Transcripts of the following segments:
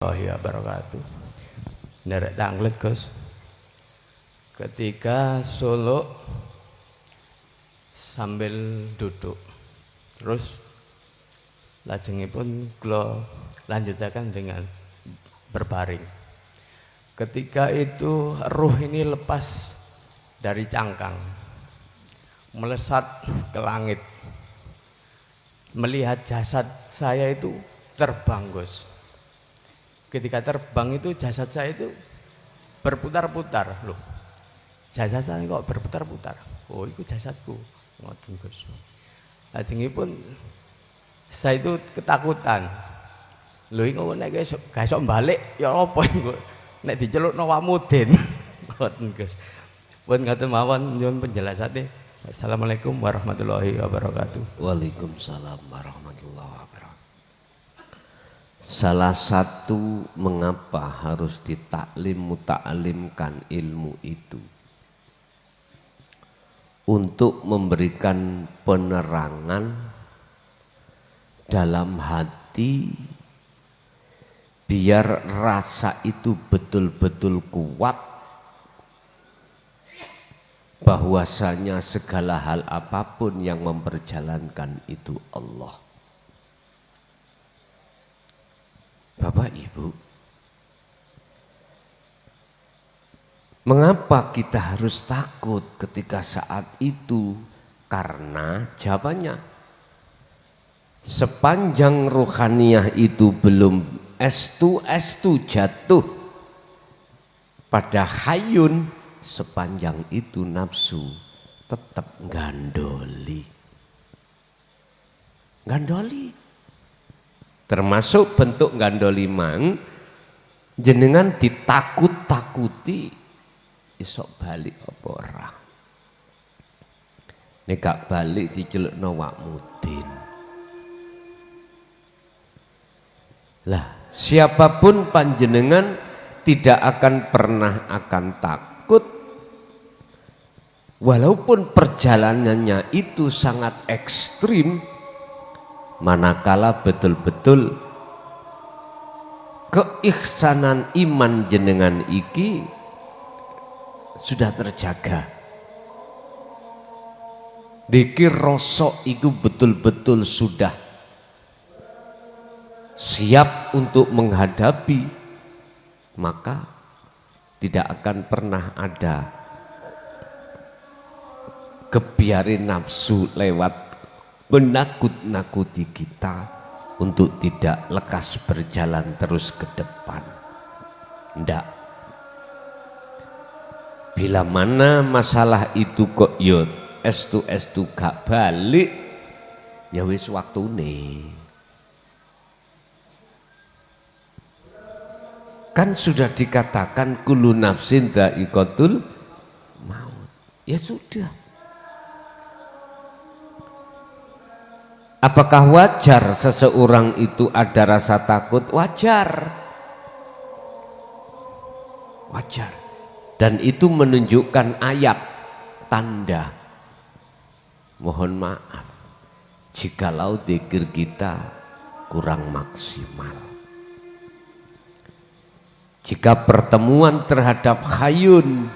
Wabarakatuh. Nderek tanglet Gus. Ketika Solo sambil duduk, terus lajengipun kula lanjutaken dengan berbaring. Ketika itu ruh ini lepas dari cangkang, melesat ke langit, melihat jasad saya itu terbang Gus. Ketika terbang itu jasad saya itu berputar-putar loh. Jasad saya kok berputar-putar. Oh, itu jasadku. Ngoten Gus. Lajengipun saya itu ketakutan. Lho iku nek gak iso balik ya apa iku? Nek dicelukno Wamudin. Ngoten Gus. Pun ngaten mawon nyuwun penjelasane. Assalamualaikum warahmatullahi wabarakatuh. Waalaikumsalam warahmatullahi wabarakatuh. Salah satu mengapa harus muta'alimkan ilmu itu untuk memberikan penerangan dalam hati biar rasa itu betul-betul kuat bahwasanya segala hal apapun yang memperjalankan itu Allah. Bapak Ibu, mengapa kita harus takut ketika saat itu? Karena jawabannya, sepanjang ruhaniyah itu belum estu jatuh pada hayun, sepanjang itu nafsu tetap gandoli. Termasuk bentuk gandoli mang, jenengan ditakut-takuti isok balik apa ora. Nek gak balik dicelukno Wamudin. Lah, siapapun panjenengan tidak akan pernah akan takut walaupun perjalanannya itu sangat ekstrim, manakala betul-betul keihsanan iman jenengan iki sudah terjaga. Dikir rosok itu betul-betul sudah siap untuk menghadapi, maka tidak akan pernah ada kebiarin nafsu lewat menakut-nakuti kita untuk tidak lekas berjalan terus ke depan. Ndak. Bila mana masalah itu kok yo estu gak balik, ya wis waktune. Kan sudah dikatakan kullu nafsin dha'iqatul maut. Ya sudah. Apakah wajar seseorang itu ada rasa takut? Wajar. Wajar. Dan itu menunjukkan ayat, tanda. Mohon maaf jikalau dzikir kita kurang maksimal. Jika pertemuan terhadap khayun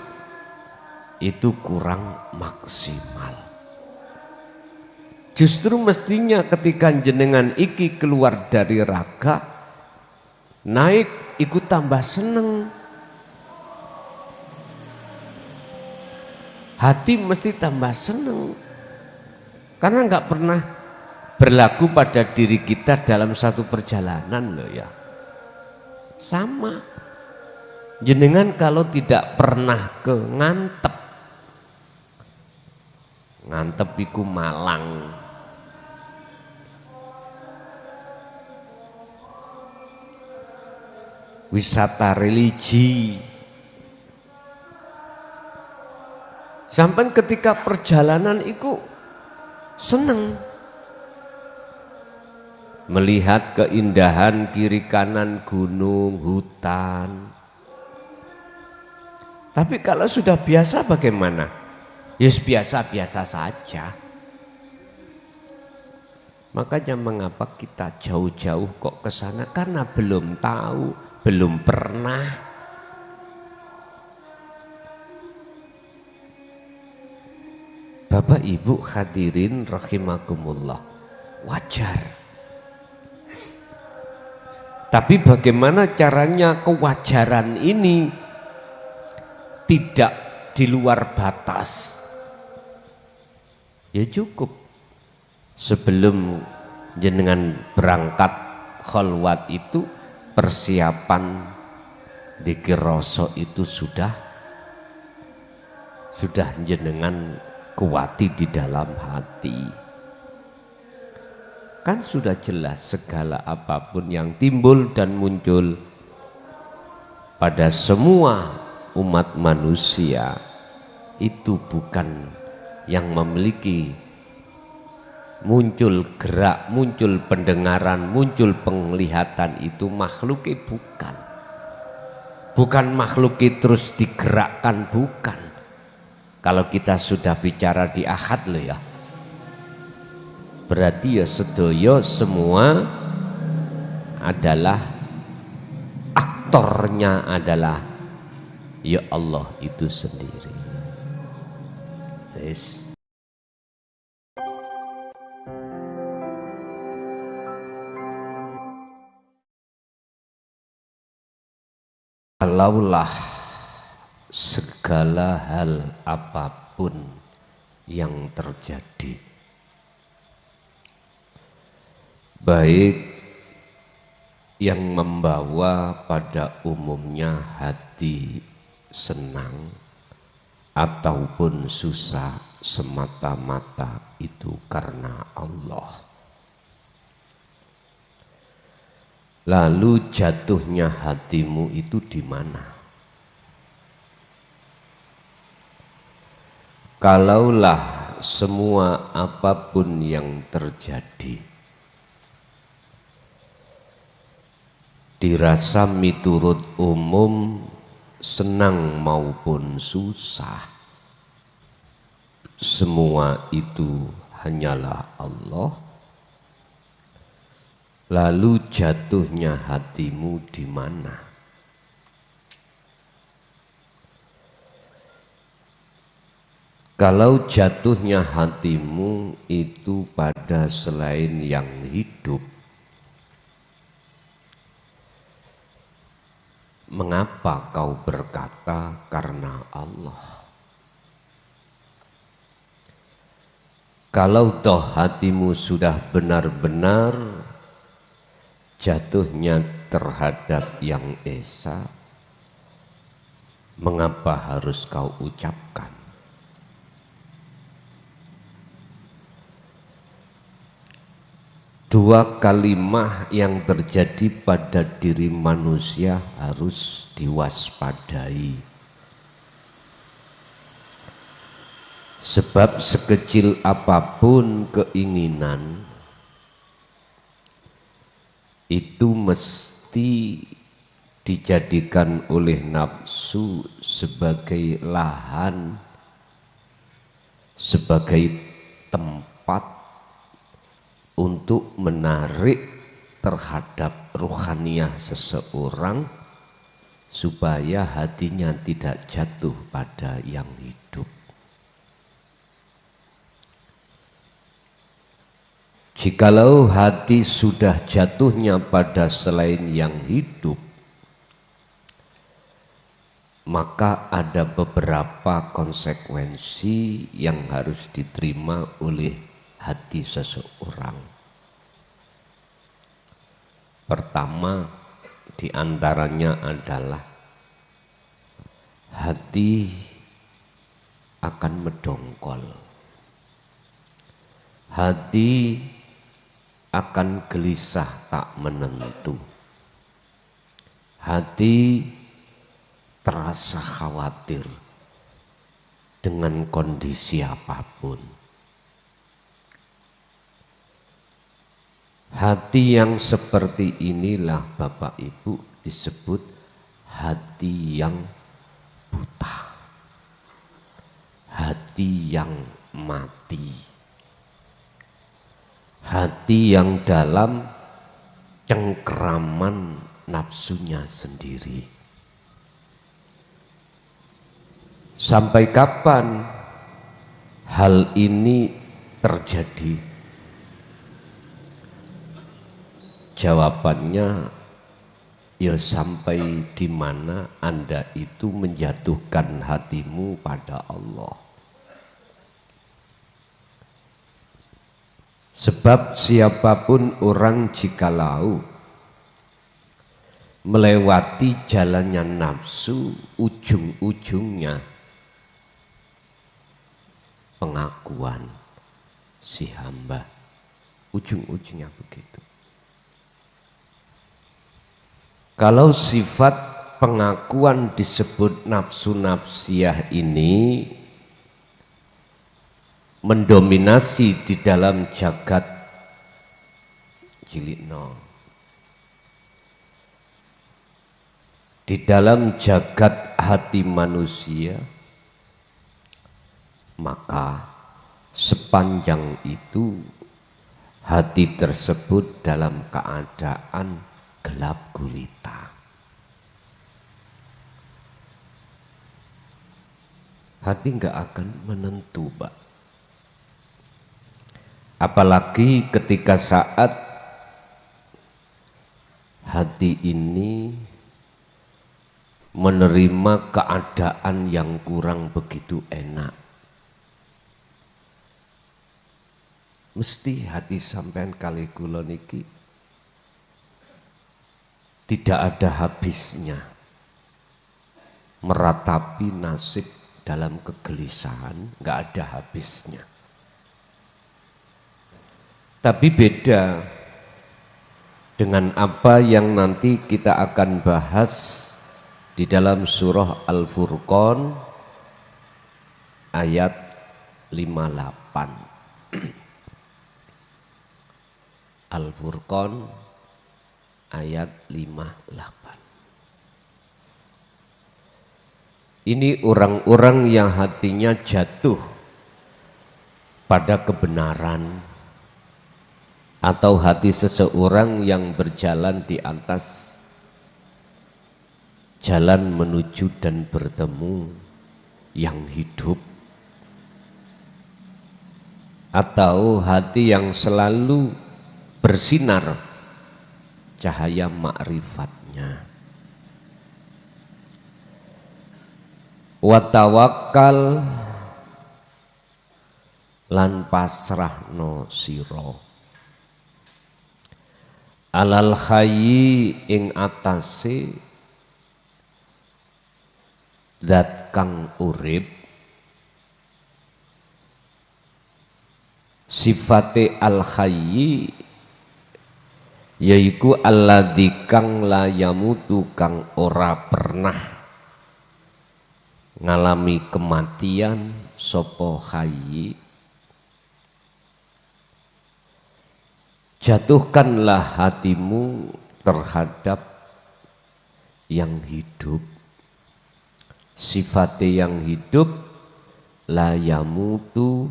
itu kurang maksimal. Justru mestinya ketika jenengan iki keluar dari raga, naik ikut tambah seneng. Hati mesti tambah seneng. Karena nggak pernah berlaku pada diri kita dalam satu perjalanan loh ya. Sama. Jenengan kalau tidak pernah ke ngantep. Ngantep iku Malang. Wisata religi. Sampai ketika perjalanan itu seneng melihat keindahan kiri kanan gunung, hutan. Tapi kalau sudah biasa bagaimana? Yes, biasa-biasa saja. Makanya mengapa kita jauh-jauh kok ke sana? Karena belum tahu belum pernah. Bapak Ibu hadirin rahimakumullah, wajar. Tapi bagaimana caranya kewajaran ini tidak di luar batas? Ya cukup sebelum jenengan berangkat kholwat itu persiapan dzikir rasa itu sudah jenengan kuati di dalam hati. Kan sudah jelas segala apapun yang timbul dan muncul pada semua umat manusia itu bukan yang memiliki muncul gerak, muncul pendengaran, muncul penglihatan, itu makhluknya bukan. Bukan makhluknya terus digerakkan, bukan. Kalau kita sudah bicara di ahad loh ya, berarti ya sedoyo semua adalah aktornya adalah ya Allah itu sendiri. Yes. Kalaulah segala hal apapun yang terjadi, baik yang membawa pada umumnya hati senang ataupun susah, semata-mata itu karena Allah. Lalu jatuhnya hatimu itu di mana? Kalaulah semua apapun yang terjadi dirasa miturut umum senang maupun susah, semua itu hanyalah Allah. Lalu jatuhnya hatimu di mana? Kalau jatuhnya hatimu itu pada selain yang hidup, mengapa kau berkata karena Allah? Kalau toh hatimu sudah benar-benar jatuhnya terhadap yang esa, mengapa harus kau ucapkan? Dua kalimah yang terjadi pada diri manusia harus diwaspadai. Sebab sekecil apapun keinginan itu mesti dijadikan oleh nafsu sebagai lahan, sebagai tempat untuk menarik terhadap ruhaniyah seseorang supaya hatinya tidak jatuh pada yang hidup. Jikalau hati sudah jatuhnya pada selain yang hidup, maka ada beberapa konsekuensi yang harus diterima oleh hati seseorang. Pertama di antaranya adalah hati akan mendongkol. Hati akan gelisah tak menentu. Hati terasa khawatir dengan kondisi apapun. Hati yang seperti inilah Bapak Ibu disebut hati yang buta, hati yang mati. Hati yang dalam cengkeraman nafsunya sendiri. Sampai kapan hal ini terjadi? Jawabannya, ya sampai di mana Anda itu menjatuhkan hatimu pada Allah. Sebab siapapun orang jikalau melewati jalannya nafsu, ujung-ujungnya pengakuan si hamba. Ujung-ujungnya begitu. Kalau sifat pengakuan disebut nafsu nafsiyah ini mendominasi di dalam jagat jilikno, di dalam jagat hati manusia, maka sepanjang itu hati tersebut dalam keadaan gelap gulita. Hati enggak akan menentu, Pak. Apalagi ketika saat hati ini menerima keadaan yang kurang begitu enak. Mesti hati sampean kali kula niki tidak ada habisnya meratapi nasib dalam kegelisahan, nggak ada habisnya. Tapi beda dengan apa yang nanti kita akan bahas di dalam surah Al-Furqan ayat 58. Al-Furqan ayat 58. Ini orang-orang yang hatinya jatuh pada kebenaran, atau hati seseorang yang berjalan di atas jalan menuju dan bertemu yang hidup, atau hati yang selalu bersinar cahaya ma'rifatnya. Wa tawakkal lan pasrahno sira alal khayyi ing atase zat kang urip. Sifate al khayyi yaiku alladzi kang la yamutu, kang ora pernah ngalami kematian sapa khayyi. Jatuhkanlah hatimu terhadap yang hidup. Sifatnya yang hidup, la yamutu,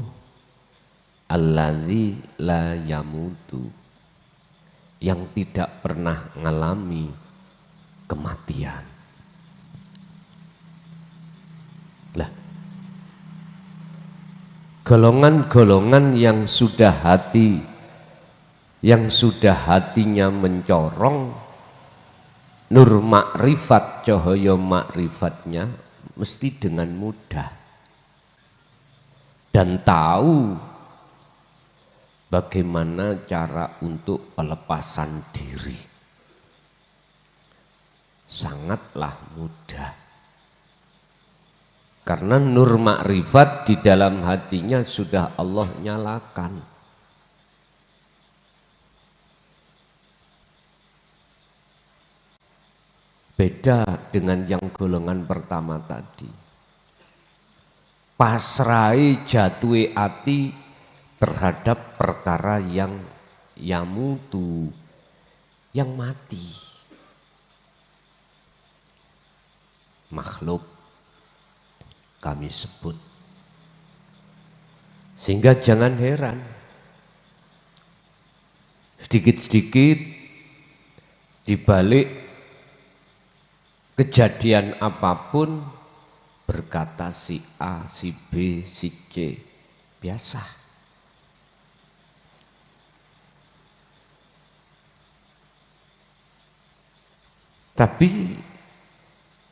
alladzi la yamutu, yang tidak pernah mengalami kematian. Lah, golongan-golongan yang sudah hatinya mencorong nur makrifat, cahaya makrifatnya mesti dengan mudah dan tahu bagaimana cara untuk pelepasan diri. Sangatlah mudah. Karena nur makrifat di dalam hatinya sudah Allah nyalakan. Beda dengan yang golongan pertama tadi. Pasrai jatuhi hati terhadap perkara yang yamutu, yang mati. Makhluk kami sebut. Sehingga jangan heran, sedikit-sedikit dibalik kejadian apapun berkata si A, si B, si C, biasa. Tapi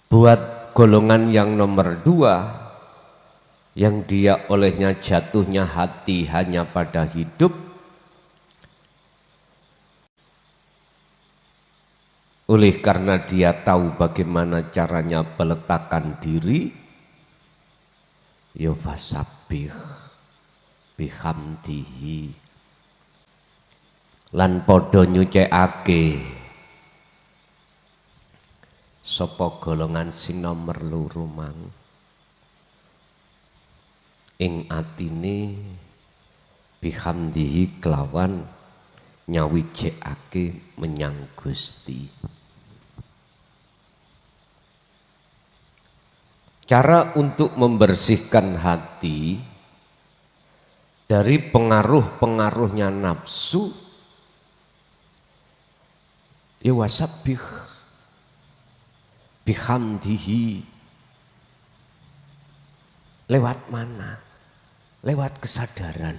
buat golongan yang nomor 2, yang dia olehnya jatuhnya hati hanya pada hidup, oleh karena dia tahu bagaimana caranya peletakan diri, ya fasabbih bihamdihi, lan padha nyucikake sapa golongan sing nomor 2 mang ing atine bihamdihi kelawan nyawijekake menyang Gusti. Cara untuk membersihkan hati dari pengaruh-pengaruhnya nafsu, ya wasabbih bihamdihi. Lewat mana? Lewat kesadaran.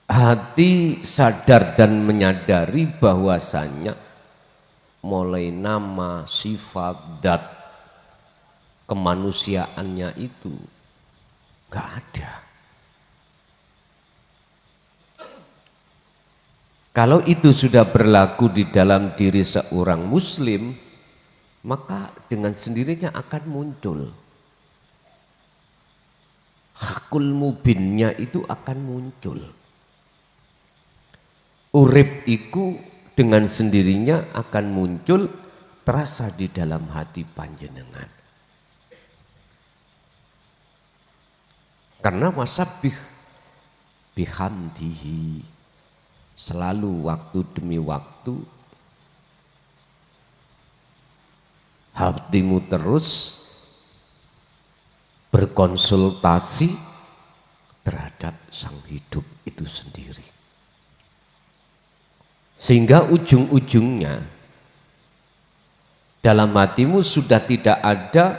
Hati sadar dan menyadari bahwasanya mulai nama, sifat, dat kemanusiaannya itu gak ada. Kalau itu sudah berlaku di dalam diri seorang muslim, maka dengan sendirinya akan muncul. Hakul mubinnya itu akan muncul. Urip iku dengan sendirinya akan muncul terasa di dalam hati panjenengan. Karena wasabbih bihamdihi, selalu waktu demi waktu hatimu terus berkonsultasi terhadap sang hidup itu sendiri. Sehingga ujung-ujungnya dalam hatimu sudah tidak ada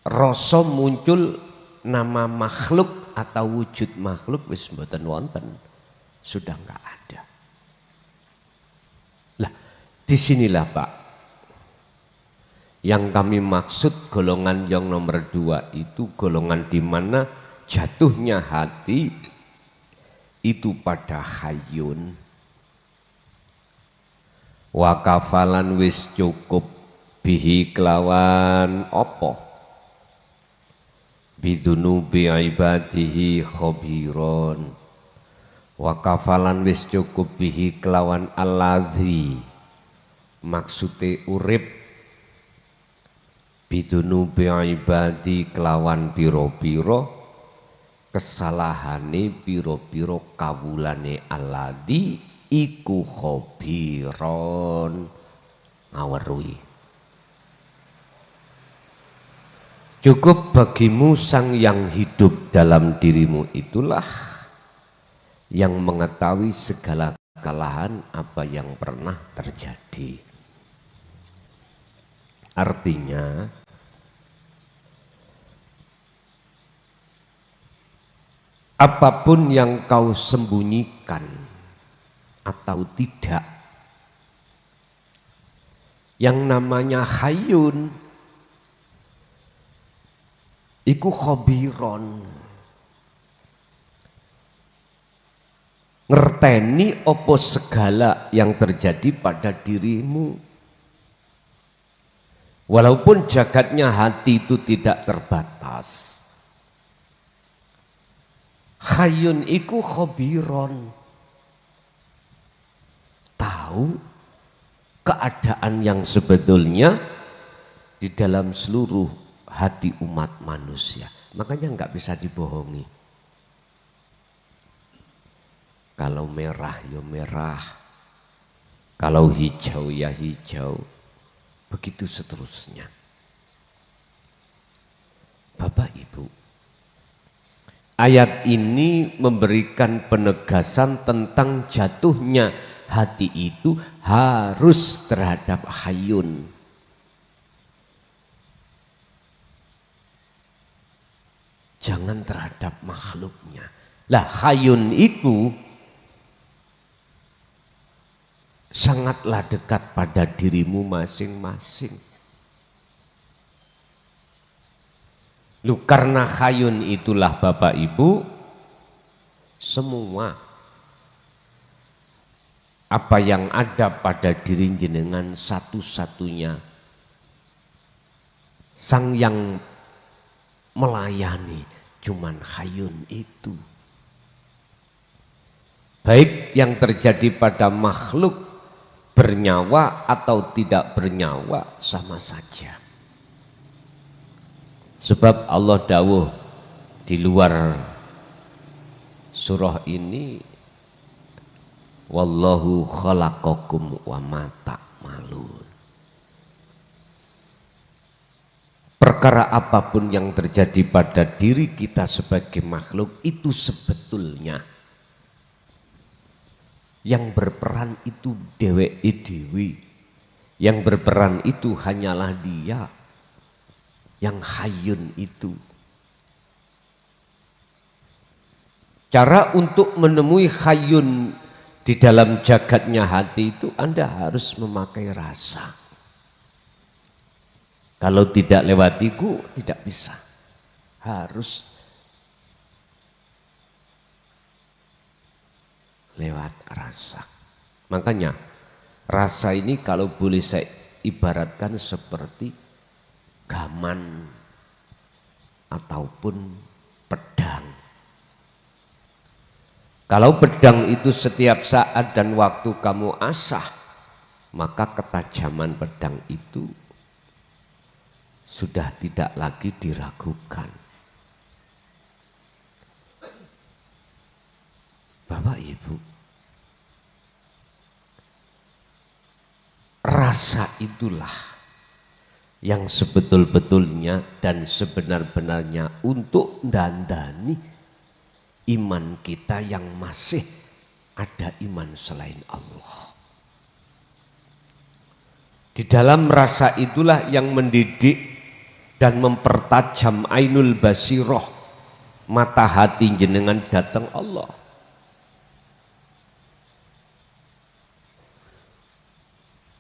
rasa muncul nama makhluk atau wujud makhluk, wis mboten wonten, sudah enggak ada. Lah, disinilah Pak, yang kami maksud golongan yang nomor 2 itu golongan di mana jatuhnya hati itu pada hayyun. Wa kafalan wis cukup bihi kelawan apa? Bidunubi ibadihi khabiron. Wa kafalan wis cukup bihi kelawan alladzi, maksude urip bidunubi ibadi kelawan piro-piro kesalahane piro-piro kawulane alladzi iku khabiron, ngaweruhi. Cukup bagimu sang yang hidup dalam dirimu itulah yang mengetahui segala kesalahan apa yang pernah terjadi. Artinya apapun yang kau sembunyikan atau tidak, yang namanya hayyun iku khabiron, ngerteni opo segala yang terjadi pada dirimu. Walaupun jagatnya hati itu tidak terbatas, hayyun iku khabiron, tahu keadaan yang sebetulnya di dalam seluruh hati umat manusia. Makanya nggak bisa dibohongi. Kalau merah ya merah, kalau hijau ya hijau, begitu seterusnya. Bapak Ibu, ayat ini memberikan penegasan tentang jatuhnya hati itu harus terhadap hayyun. Jangan terhadap makhluknya. Lah hayyun itu sangatlah dekat pada dirimu masing-masing. Lu karena hayyun itulah Bapak Ibu, semua apa yang ada pada diri jenengan satu-satunya sang yang melayani cuman hayyun itu. Baik yang terjadi pada makhluk bernyawa atau tidak bernyawa sama saja. Sebab Allah dawuh di luar surah ini, wallahu khalaqakum wa ma ta'malun. Perkara apapun yang terjadi pada diri kita sebagai makhluk itu sebetulnya yang berperan itu dheweke dhewe. Yang berperan itu hanyalah Dia yang hayyun itu. Cara untuk menemui hayyun di dalam jagatnya hati itu Anda harus memakai rasa. Kalau tidak lewat itu tidak bisa. Harus lewat rasa. Makanya rasa ini kalau boleh saya ibaratkan seperti gaman ataupun pedang. Kalau pedang itu setiap saat dan waktu kamu asah, maka ketajaman pedang itu sudah tidak lagi diragukan. Bapak Ibu, rasa itulah yang sebetul-betulnya dan sebenar-benarnya untuk dandani iman kita yang masih ada iman selain Allah. Di dalam rasa itulah yang mendidik dan mempertajam ainul basiroh, mata hati jenengan datang Allah.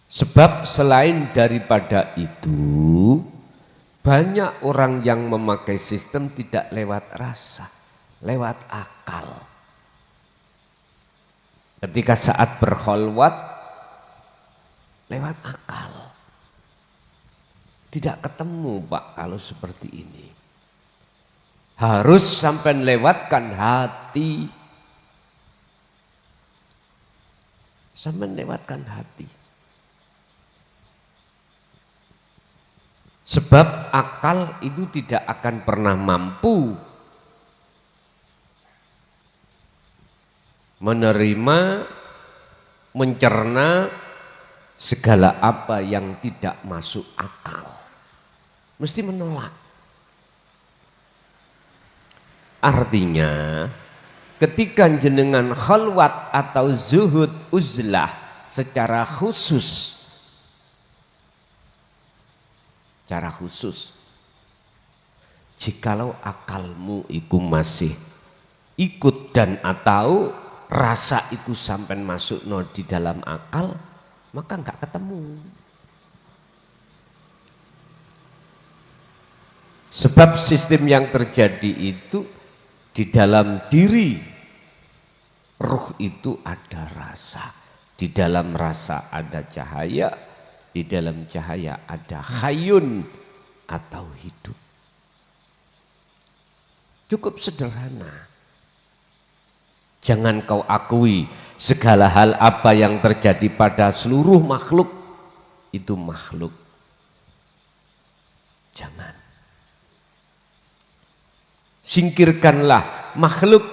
Sebab selain daripada itu, banyak orang yang memakai sistem tidak lewat rasa, lewat akal. Ketika saat berkholwat, lewat akal. Tidak ketemu Pak kalau seperti ini. Harus sampai lewatkan hati. Sampai lewatkan hati. Sebab akal itu tidak akan pernah mampu menerima, mencerna segala apa yang tidak masuk akal. Mesti menolak. Artinya ketika jenengan khalwat atau zuhud uzlah secara khusus, jikalau akalmu itu masih ikut dan atau rasa itu sampai masuk di dalam akal, maka enggak ketemu. Sebab sistem yang terjadi itu di dalam diri ruh itu ada rasa, di dalam rasa ada cahaya, di dalam cahaya ada hayyun atau hidup. Cukup sederhana. Jangan kau akui segala hal apa yang terjadi pada seluruh makhluk itu makhluk. Jangan. Singkirkanlah makhluk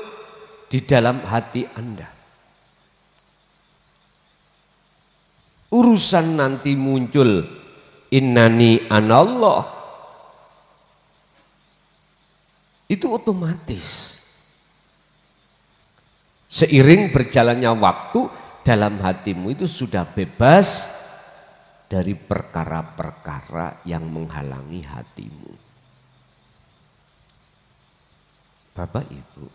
di dalam hati Anda. Urusan nanti muncul innani anallah, itu otomatis. Seiring berjalannya waktu dalam hatimu itu sudah bebas dari perkara-perkara yang menghalangi hatimu. Bapak Ibu,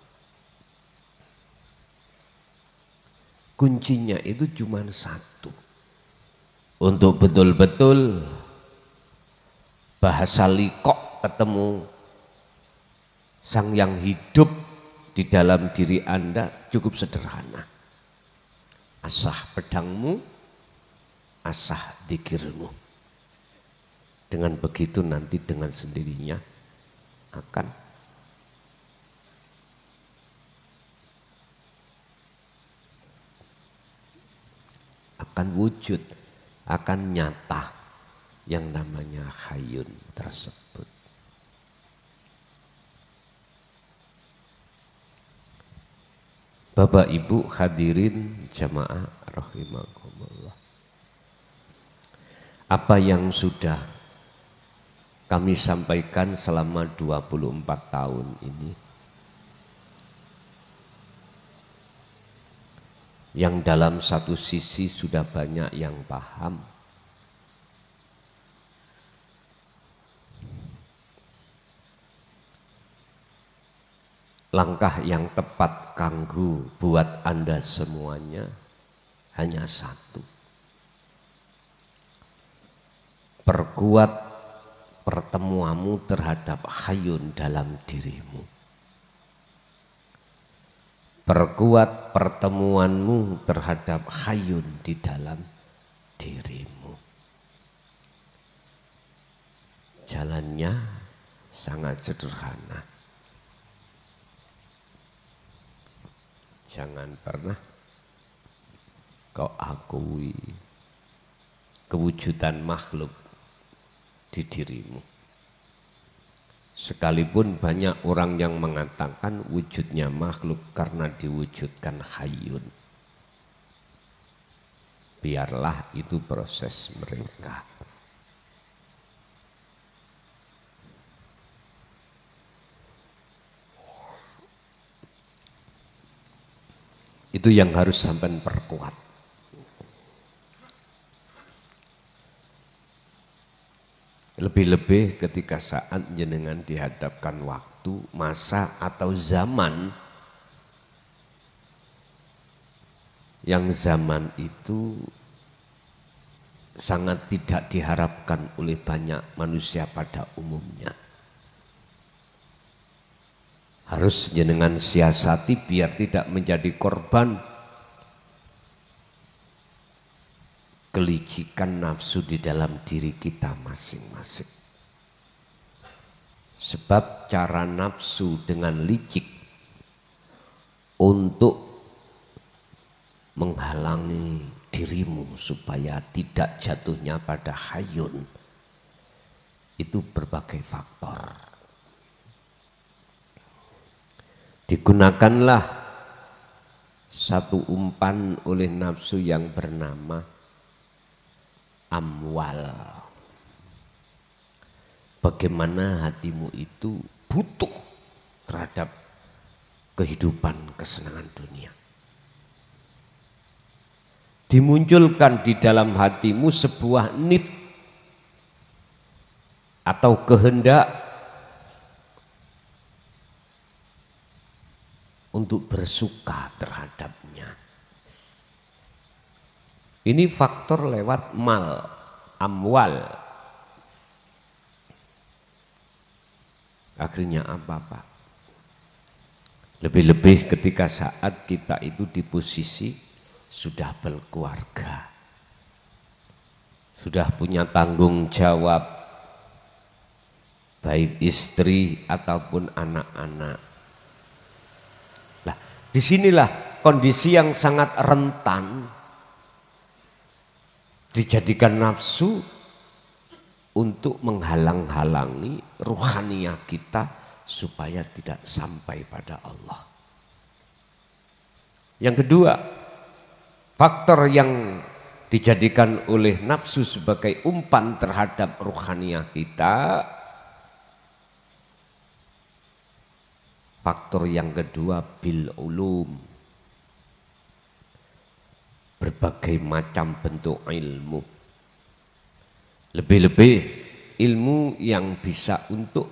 kuncinya itu cuma satu. Untuk betul-betul bahasa likok ketemu Sang Yang hidup di dalam diri Anda cukup sederhana. Asah pedangmu, asah dzikirmu. Dengan begitu nanti dengan sendirinya akan wujud, akan nyata yang namanya Hayyun tersebut. Bapak Ibu hadirin jamaah rahimakumullah. Apa yang sudah kami sampaikan selama 24 tahun ini, yang dalam satu sisi sudah banyak yang paham, langkah yang tepat kanggo buat Anda semuanya hanya satu. Perkuat pertemuanmu terhadap Hayyun dalam dirimu. Perkuat pertemuanmu terhadap Hayyun di dalam dirimu. Jalannya sangat sederhana. Jangan pernah kau akui kewujudan makhluk di dirimu. Sekalipun banyak orang yang mengatakan wujudnya makhluk karena diwujudkan Hayyun. Biarlah itu proses mereka. Itu yang harus sampai perkuat. Lebih-lebih ketika saat jenengan dihadapkan waktu, masa atau zaman yang zaman itu sangat tidak diharapkan oleh banyak manusia pada umumnya. Harus jenengan siasati biar tidak menjadi korban kelicikan nafsu di dalam diri kita masing-masing. Sebab cara nafsu dengan licik untuk menghalangi dirimu supaya tidak jatuhnya pada Hayyun itu berbagai faktor. Digunakanlah satu umpan oleh nafsu yang bernama amwal. Bagaimana hatimu itu butuh terhadap kehidupan kesenangan dunia. Dimunculkan di dalam hatimu sebuah need atau kehendak untuk bersuka terhadapnya. Ini faktor lewat mal, amwal. Akhirnya apa Pak? Lebih-lebih ketika saat kita itu di posisi sudah berkeluarga. Sudah punya tanggung jawab, baik istri ataupun anak-anak. Disinilah kondisi yang sangat rentan dijadikan nafsu untuk menghalang-halangi ruhaniyah kita supaya tidak sampai pada Allah. Yang kedua, faktor yang dijadikan oleh nafsu sebagai umpan terhadap ruhaniyah kita, faktor yang kedua bil ulum. berbagai macam bentuk ilmu. Lebih-lebih ilmu yang bisa untuk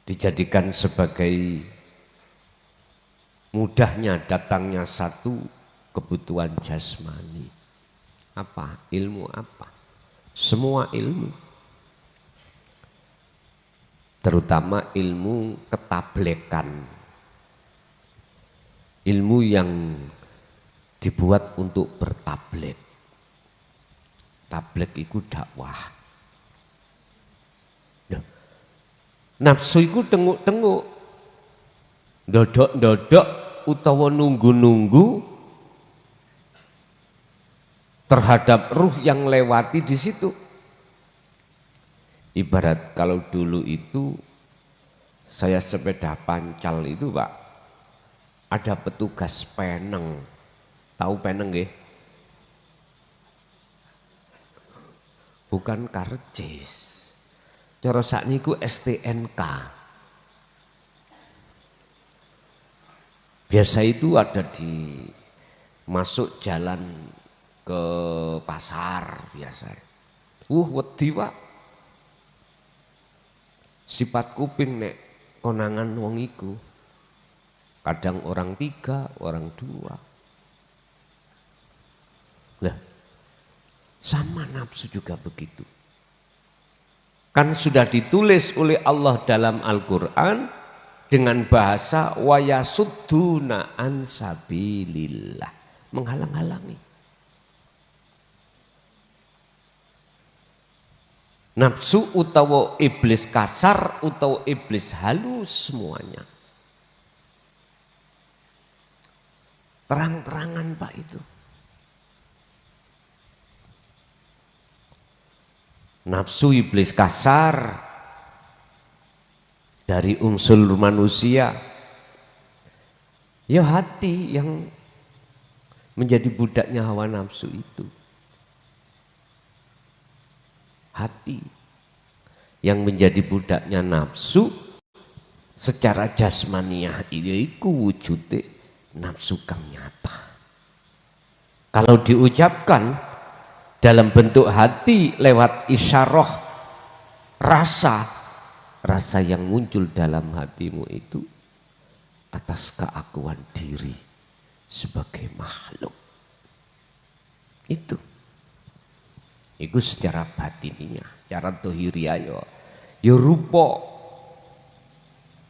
dijadikan sebagai mudahnya datangnya satu kebutuhan jasmani. Apa? Ilmu apa? Semua ilmu. Terutama ilmu ketablekan. Ilmu yang dibuat untuk bertablet. Tablet itu dakwah. Nafsu itu tenguk-tenguk. Dodok-dodok utawa nunggu-nunggu terhadap ruh yang lewati di situ. Ibarat kalau dulu itu saya sepeda pancal itu Pak, ada petugas peneng. Tahu peneng nggih? Bukan karcis. Cara sakniku STNK. Biasa itu ada di masuk jalan ke pasar biasa. Wedi Pak. Sifat kuping nek konangan wong iku. Kadang orang 3, orang 2. Lah, sama nafsu juga begitu. Kan sudah ditulis oleh Allah dalam Al-Quran dengan bahasa wa yasudduna an sabilillah, menghalang-halangi. Nafsu utawa iblis kasar utawa iblis halus semuanya. Terang-terangan Pak itu. Nafsu iblis kasar dari unsur manusia. Ya hati yang menjadi budaknya hawa nafsu itu. Hati yang menjadi budaknya nafsu secara jasmaniah iku wujude nafsu kang nyata. Kalau diucapkan dalam bentuk hati lewat isyarah rasa yang muncul dalam hatimu itu atas keakuan diri sebagai makhluk. Itu secara batininya, secara dohiriah ya rupa,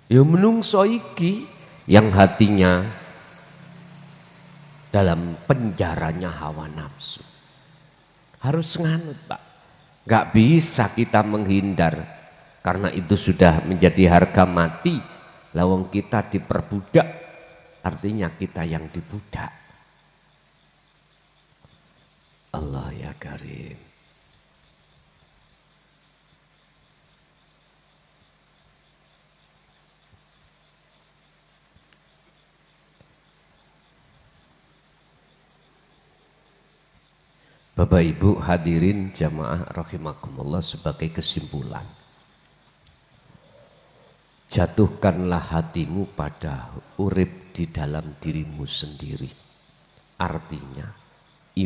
ya menungso iki yang hatinya dalam penjaranya hawa nafsu. Harus nganut Pak, gak bisa kita menghindar karena itu sudah menjadi harga mati. Lawang kita diperbudak, artinya kita yang dibudak. Allah ya Karim. Bapak Ibu hadirin jamaah rahimakumullah, sebagai kesimpulan, jatuhkanlah hatimu pada urip di dalam dirimu sendiri. Artinya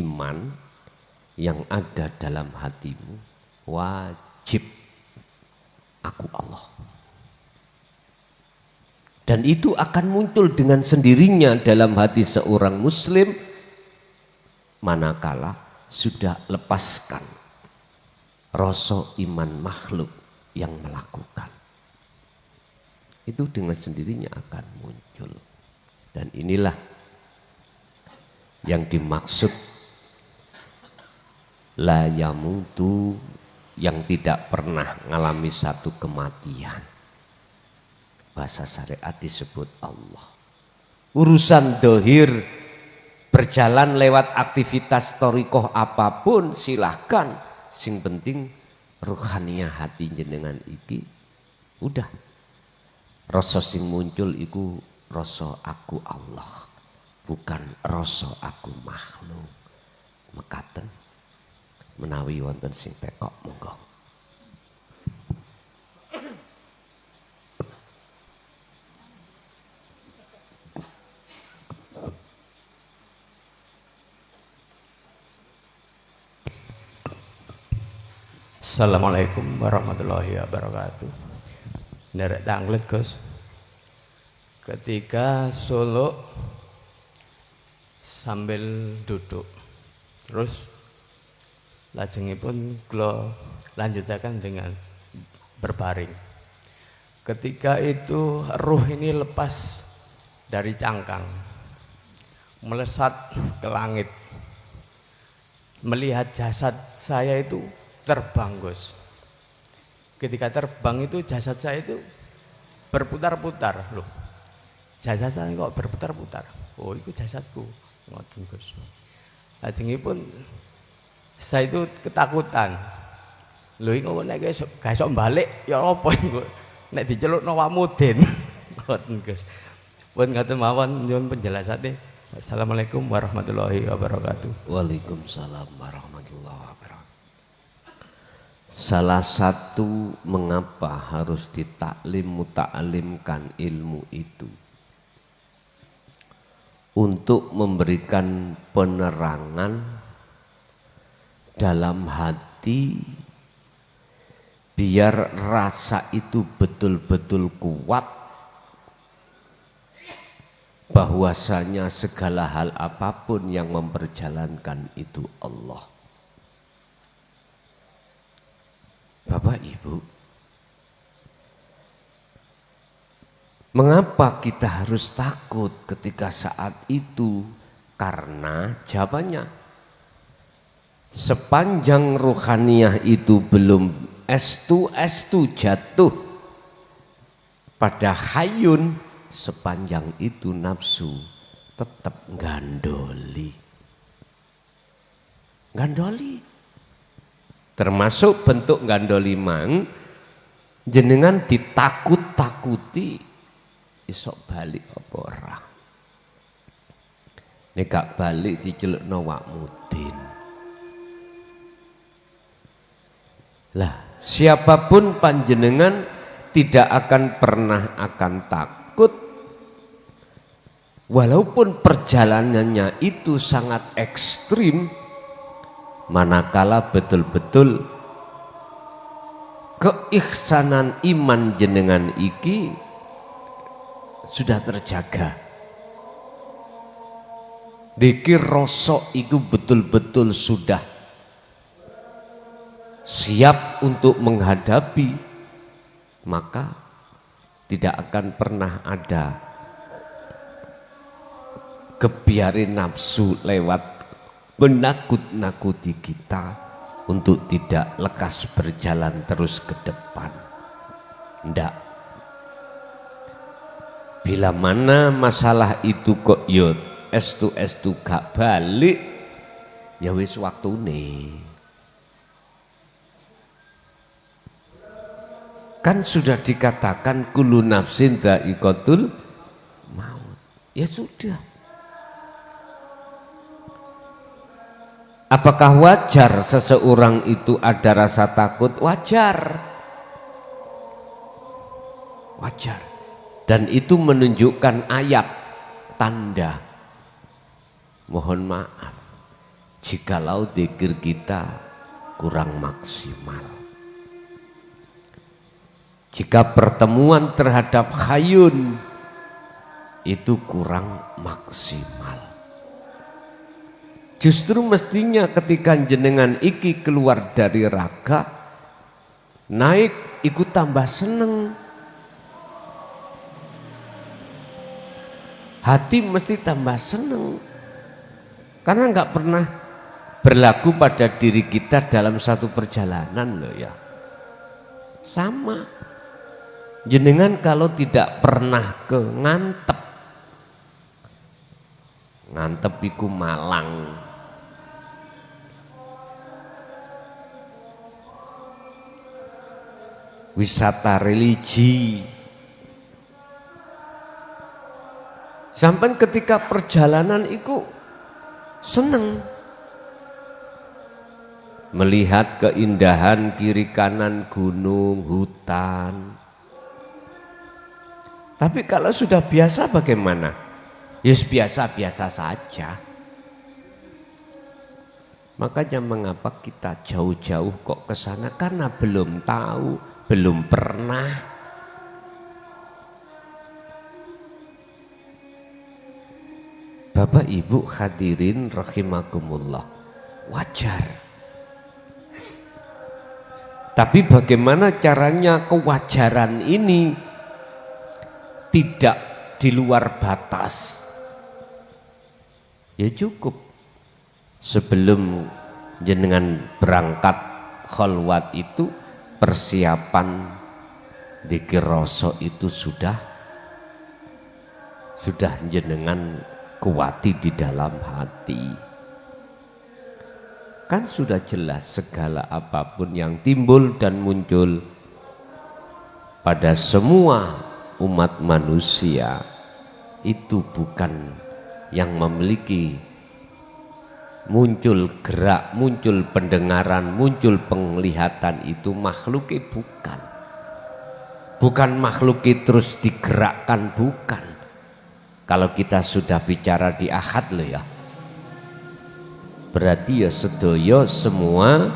iman yang ada dalam hatimu wajib aku Allah. Dan itu akan muncul dengan sendirinya dalam hati seorang muslim manakala sudah lepaskan rasa iman makhluk yang melakukan. Itu dengan sendirinya akan muncul. Dan inilah yang dimaksud la yamutu, yang tidak pernah mengalami satu kematian. Bahasa syariat disebut Allah. Urusan dohir berjalan lewat aktivitas thariqah apapun silahkan, sing penting ruhaniah hati jenengan iki udah rasa sing muncul iku rasa aku Allah, bukan rasa aku makhluk. Mekaten menawi wonten sing tekok monggo. Assalamualaikum warahmatullahi wabarakatuh. Nderek tanglet Gus. Ketika Solo sambil duduk, terus lajengipun kula lanjutaken dengan berbaring. Ketika itu ruh ini lepas dari cangkang, melesat ke langit. Melihat jasad saya itu terbang Gus. Ketika terbang itu jasad saya itu berputar-putar loh. Jasad saya kok berputar-putar. Oh itu jasadku. Ngoten Gus. Lajengipun saya itu ketakutan. Lho iki kok nek gak iso balik ya apa iku? Nek dicelukno Wamudin. Ngoten Gus. Pun ngoten mawon nyuwun penjelasane. Assalamualaikum warahmatullahi wabarakatuh. Waalaikumsalam warahmatullahi wabarakatuh. Salah satu mengapa harus ditaklim muta'alimkan ilmu itu untuk memberikan penerangan dalam hati biar rasa itu betul-betul kuat bahwasanya segala hal apapun yang memperjalankan itu Allah. Bapak Ibu, mengapa kita harus takut ketika saat itu? Karena jawabannya, sepanjang ruhaniyah itu belum estu jatuh pada hayun, sepanjang itu nafsu tetap gandoli. Termasuk bentuk gandoli mang, jenengan ditakut-takuti isok balik apa ora. Nek gak balik dicelukno Wamudin. Lah, siapapun panjenengan tidak akan pernah akan takut walaupun perjalanannya itu sangat ekstrim, manakala betul-betul keihsanan iman jenengan iki sudah terjaga. Dikir rosok itu betul-betul sudah siap untuk menghadapi, maka tidak akan pernah ada kebiarin nafsu lewat menakut-nakuti kita untuk tidak lekas berjalan terus ke depan. Ndak. Bila mana masalah itu kok yot estu gak balik, ya wis waktune. Kan sudah dikatakan kullu nafsin dha'iqatul maut. Ya sudah. Apakah wajar seseorang itu ada rasa takut? Wajar. Wajar. Dan itu menunjukkan ayat tanda. Mohon maaf jikalau dzikir kita kurang maksimal. Jika pertemuan terhadap khayun itu kurang maksimal. Justru mestinya ketika jenengan iki keluar dari raga, naik ikut tambah seneng. Hati mesti tambah seneng. Karena nggak pernah berlaku pada diri kita dalam satu perjalanan loh ya. Sama. Jenengan kalau tidak pernah ke ngantep. Ngantep iku Malang. Wisata religi. Sampai ketika perjalanan itu seneng melihat keindahan kiri kanan gunung, hutan. Tapi kalau sudah biasa bagaimana? Yes, biasa-biasa saja. Makanya mengapa kita jauh-jauh kok ke sana? Karena belum tahu, belum pernah. Bapak Ibu hadirin rahimakumullah, wajar. Tapi bagaimana caranya kewajaran ini tidak di luar batas? Ya cukup sebelum jenengan berangkat kholwat itu persiapan dzikir rasa itu sudah jenengan kuati di dalam hati. Kan sudah jelas segala apapun yang timbul dan muncul pada semua umat manusia itu bukan yang memiliki muncul gerak, muncul pendengaran, muncul penglihatan, itu makhluknya bukan. Bukan makhluknya terus digerakkan, bukan. Kalau kita sudah bicara di ahad loh ya, berarti ya sedoyo semua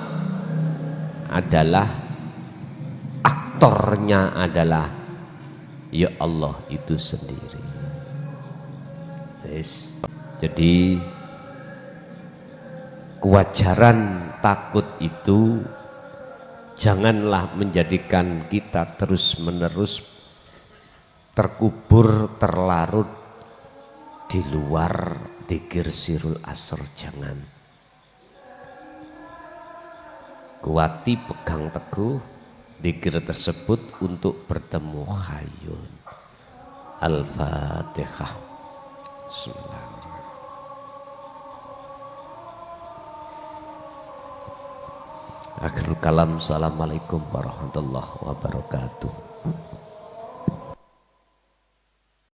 adalah aktornya adalah ya Allah itu sendiri. Yes. Jadi kewajaran takut itu janganlah menjadikan kita terus-menerus terkubur, terlarut di luar dzikir sirul asr. Jangan. Kuati, pegang teguh dzikir tersebut untuk bertemu Hayyun. Al-Fatihah. Bismillahirrahmanirrahim. Akhirul kalam, assalamualaikum warahmatullahi wabarakatuh.